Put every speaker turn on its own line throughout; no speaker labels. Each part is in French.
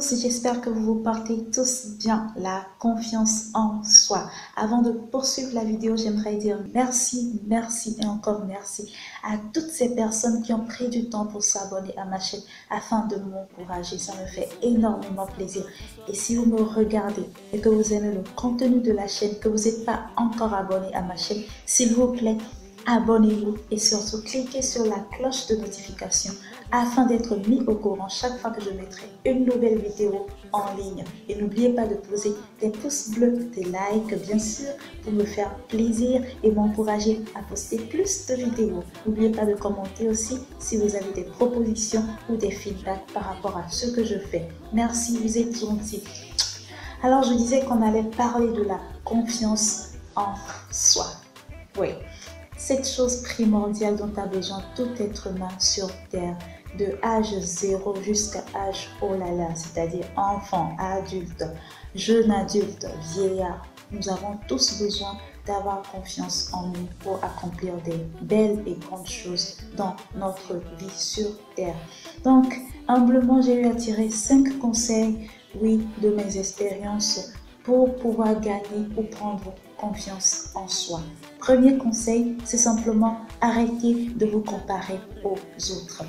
tous, j'espère que vous vous portez tous bien. La confiance en soi. Avant de poursuivre la vidéo, j'aimerais dire merci, merci et encore merci à toutes ces personnes qui ont pris du temps pour s'abonner à ma chaîne afin de m'encourager. Ça me fait énormément plaisir. Et si vous me regardez et que vous aimez le contenu de la chaîne, que vous n'êtes pas encore abonné à ma chaîne, s'il vous plaît, abonnez-vous et surtout cliquez sur la cloche de notification afin d'être mis au courant chaque fois que je mettrai une nouvelle vidéo en ligne. Et n'oubliez pas de poser des pouces bleus, des likes bien sûr pour me faire plaisir et m'encourager à poster plus de vidéos. N'oubliez pas de commenter aussi si vous avez des propositions ou des feedbacks par rapport à ce que je fais. Merci, vous êtes gentils. Alors je disais qu'on allait parler de la confiance en soi. Oui. Cette chose primordiale dont a besoin tout être humain sur terre, de âge 0 jusqu'à âge oh là là, c'est-à-dire enfant, adulte, jeune adulte, vieillard. Nous avons tous besoin d'avoir confiance en nous pour accomplir des belles et grandes choses dans notre vie sur terre. Donc, humblement, j'ai eu à tirer 5 conseils, oui, de mes expériences pour pouvoir gagner ou prendre confiance en soi. Premier conseil, c'est simplement arrêter de vous comparer aux autres.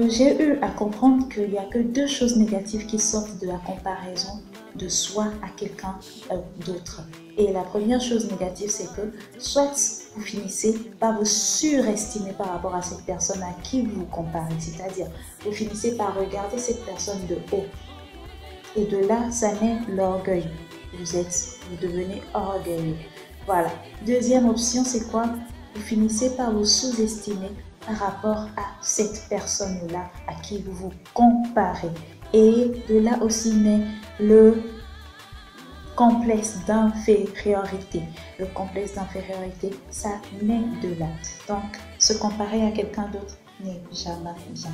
J'ai eu à comprendre qu'il n'y a que 2 choses négatives qui sortent de la comparaison de soi à quelqu'un d'autre. Et la première chose négative, c'est que soit vous finissez par vous surestimer par rapport à cette personne à qui vous vous comparez. C'est-à-dire, vous finissez par regarder cette personne de haut. Et de là, ça naît l'orgueil. Vous devenez orgueilleux. Voilà. Deuxième option, c'est quoi? Vous finissez par vous sous-estimer par rapport à cette personne-là à qui vous vous comparez. Et de là aussi naît le complexe d'infériorité. Le complexe d'infériorité, ça naît de là. Donc, se comparer à quelqu'un d'autre n'est jamais bien.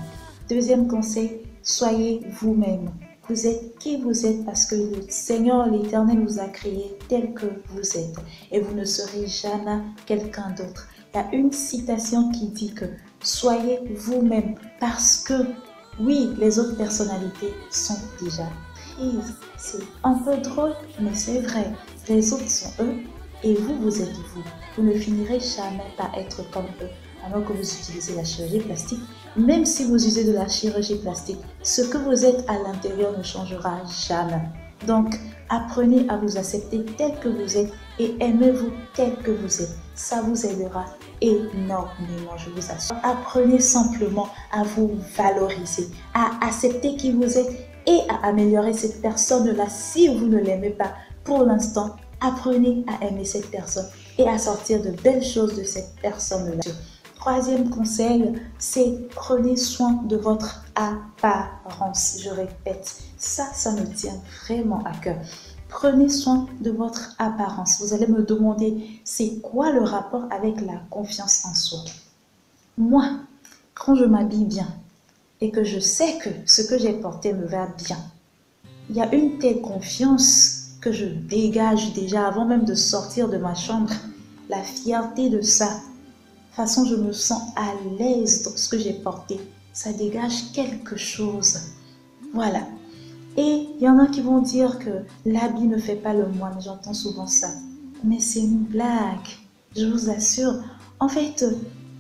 Deuxième conseil, soyez vous-même. Vous êtes qui vous êtes parce que le Seigneur l'Éternel vous a créé tel que vous êtes et vous ne serez jamais quelqu'un d'autre. Il y a une citation qui dit que soyez vous-même parce que oui, les autres personnalités sont déjà prises. C'est un peu drôle, mais c'est vrai. Les autres sont eux et vous, vous êtes vous. Vous ne finirez jamais par être comme eux. Alors que vous utilisez la chirurgie plastique, même si vous usez de la chirurgie plastique, ce que vous êtes à l'intérieur ne changera jamais. Donc, apprenez à vous accepter tel que vous êtes et aimez-vous tel que vous êtes. Ça vous aidera énormément, je vous assure. Apprenez simplement à vous valoriser, à accepter qui vous êtes et à améliorer cette personne-là si vous ne l'aimez pas. Pour l'instant, apprenez à aimer cette personne et à sortir de belles choses de cette personne-là. Troisième conseil, c'est prenez soin de votre apparence. Je répète, ça me tient vraiment à cœur. Prenez soin de votre apparence. Vous allez me demander, c'est quoi le rapport avec la confiance en soi? Moi, quand je m'habille bien et que je sais que ce que j'ai porté me va bien, il y a une telle confiance que je dégage déjà avant même de sortir de ma chambre. La fierté de ça. De toute façon, je me sens à l'aise dans ce que j'ai porté. Ça dégage quelque chose. Voilà. Et il y en a qui vont dire que l'habit ne fait pas le moine. J'entends souvent ça. Mais c'est une blague. Je vous assure. En fait,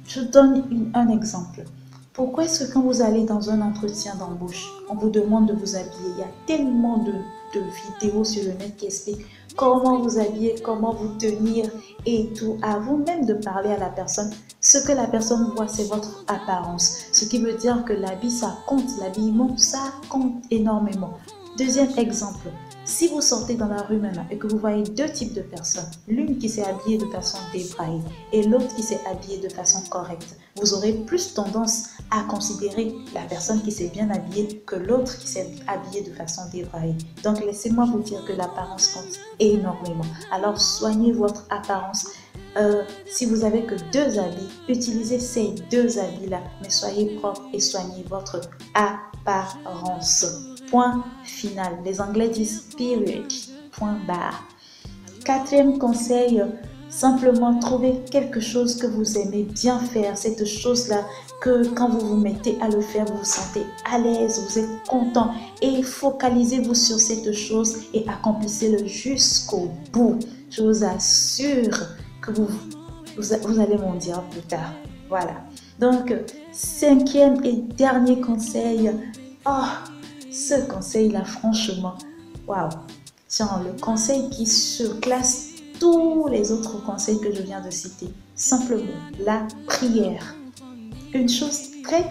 je donne un exemple. Pourquoi est-ce que quand vous allez dans un entretien d'embauche, on vous demande de vous habiller? Il y a tellement de vidéos sur le net qui expliquent comment vous habiller, comment vous tenir et tout. Avant même de parler à la personne, ce que la personne voit, c'est votre apparence. Ce qui veut dire que l'habit, ça compte. L'habillement, ça compte énormément. Deuxième exemple, si vous sortez dans la rue maintenant et que vous voyez 2 types de personnes, l'une qui s'est habillée de façon débraillée et l'autre qui s'est habillée de façon correcte, vous aurez plus tendance à considérer la personne qui s'est bien habillée que l'autre qui s'est habillée de façon débraillée. Donc laissez-moi vous dire que l'apparence compte énormément. Alors soignez votre apparence. Si vous avez que 2 habits, utilisez ces 2 habits-là, mais soyez propre et soignez votre apparence. Point final. Les Anglais disent period. Point barre. 4e conseil, Simplement trouvez quelque chose que vous aimez bien faire, cette chose-là que quand vous vous mettez à le faire, vous vous sentez à l'aise, vous êtes content et focalisez-vous sur cette chose et accomplissez-le jusqu'au bout. Je vous assure que vous allez m'en dire plus tard. Voilà. Donc, cinquième et dernier conseil. Oh, ce conseil-là, franchement, waouh. C'est le conseil qui surclasse tous les autres conseils que je viens de citer. Simplement, la prière. Une chose très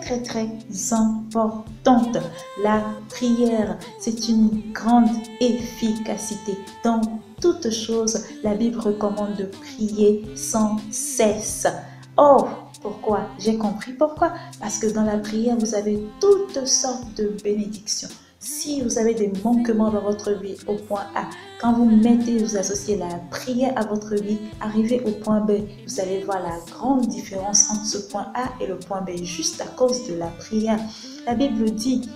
importante. La prière, c'est une grande efficacité. Dans toute chose, la Bible recommande de prier sans cesse. Oh, pourquoi? J'ai compris pourquoi. Parce que dans la prière, vous avez toutes sortes de bénédictions. Si vous avez des manquements dans votre vie au point A, quand vous associez la prière à votre vie, arrivez au point B, vous allez voir la grande différence entre ce point A et le point B, juste à cause de la prière. La Bible dit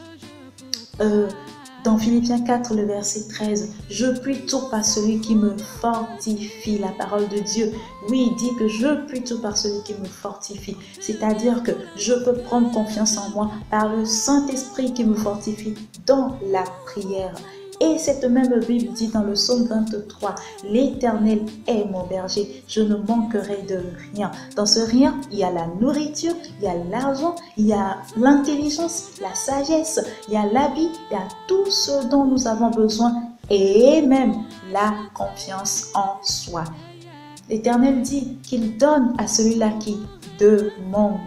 dans Philippiens 4, le verset 13, « Je puis tout par celui qui me fortifie », la parole de Dieu. Oui, il dit que je puis tout par celui qui me fortifie. C'est-à-dire que je peux prendre confiance en moi par le Saint-Esprit qui me fortifie dans la prière. Et cette même Bible dit dans le psaume 23, « L'Éternel est mon berger, je ne manquerai de rien. » Dans ce rien, il y a la nourriture, il y a l'argent, il y a l'intelligence, la sagesse, il y a l'habit, il y a tout ce dont nous avons besoin et même la confiance en soi. L'Éternel dit qu'il donne à celui-là qui demande.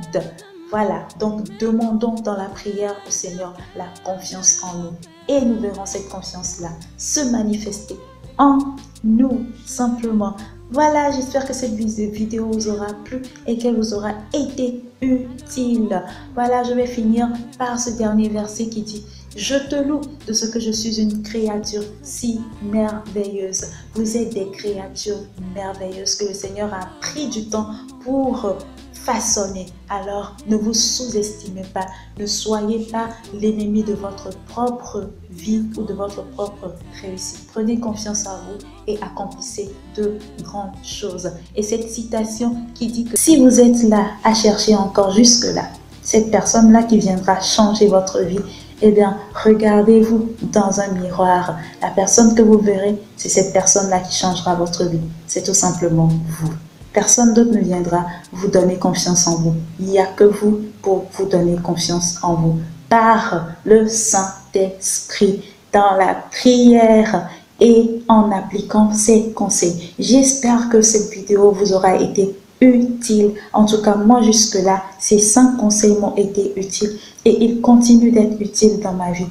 Voilà, donc demandons dans la prière au Seigneur la confiance en nous. Et nous verrons cette confiance-là se manifester en nous, simplement. Voilà, j'espère que cette vidéo vous aura plu et qu'elle vous aura été utile. Voilà, je vais finir par ce dernier verset qui dit « Je te loue de ce que je suis une créature si merveilleuse. » Vous êtes des créatures merveilleuses que le Seigneur a pris du temps pour façonner. Alors, ne vous sous-estimez pas. Ne soyez pas l'ennemi de votre propre vie ou de votre propre réussite. Prenez confiance en vous et accomplissez de grandes choses. Et cette citation qui dit que si vous êtes là à chercher encore jusque-là, cette personne-là qui viendra changer votre vie, eh bien, regardez-vous dans un miroir. La personne que vous verrez, c'est cette personne-là qui changera votre vie. C'est tout simplement vous. Personne d'autre ne viendra vous donner confiance en vous. Il n'y a que vous pour vous donner confiance en vous. Par le Saint-Esprit, dans la prière et en appliquant ces conseils. J'espère que cette vidéo vous aura été utile. En tout cas, moi jusque-là, ces 5 conseils m'ont été utiles et ils continuent d'être utiles dans ma vie.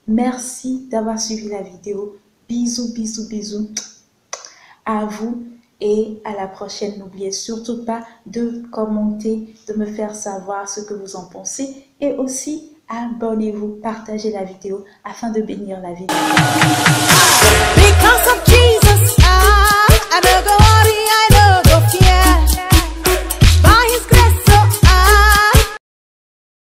Merci d'avoir suivi la vidéo. Bisous, bisous, bisous à vous. Et à la prochaine, n'oubliez surtout pas de commenter, de me faire savoir ce que vous en pensez. Et aussi, abonnez-vous, partagez la vidéo afin de bénir la vidéo.